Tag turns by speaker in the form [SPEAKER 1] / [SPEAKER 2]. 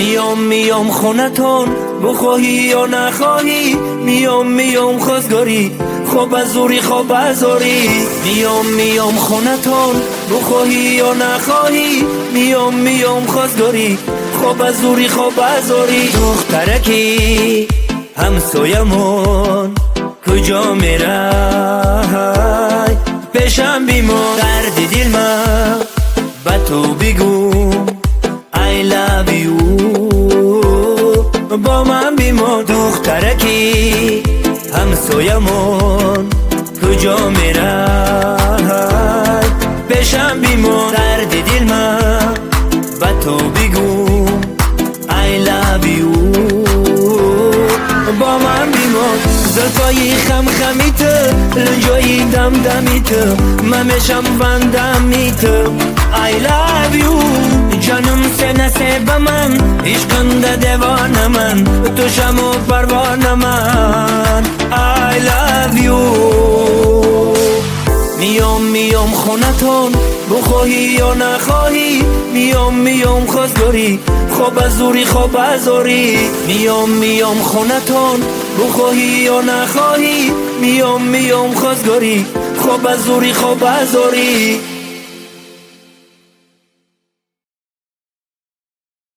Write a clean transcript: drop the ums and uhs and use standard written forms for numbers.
[SPEAKER 1] میام خونتون بخواهی یا نخواهی، میام خواستگاری خوب ازوری خوب ازوری. میام خونتون بخواهی یا نخواهی، میام خواستگاری خوب ازوری خوب ازوری. دخترکی همسایمون کجا میره پیشم بیمون، درد دل من با تو بگو I love you با من بیمون. دخترکی همسایمون کجا میره پیشم بیمون، درد دل من با تو بگو I love you با من بیمون. زلفای خم خمیت لنجای دم دمیت ممشم وندمیت I love you جانم سنسه با من عشقنده دیوان من تو شمو پروان من I love you. میام خونتون بخواهی یا نخواهی، میام خواستگاری خوب ازوری خوب ازوری. میام خونتون بخواهی یا نخواهی، میام خواستگاری خوب ازوری خوب ازوری.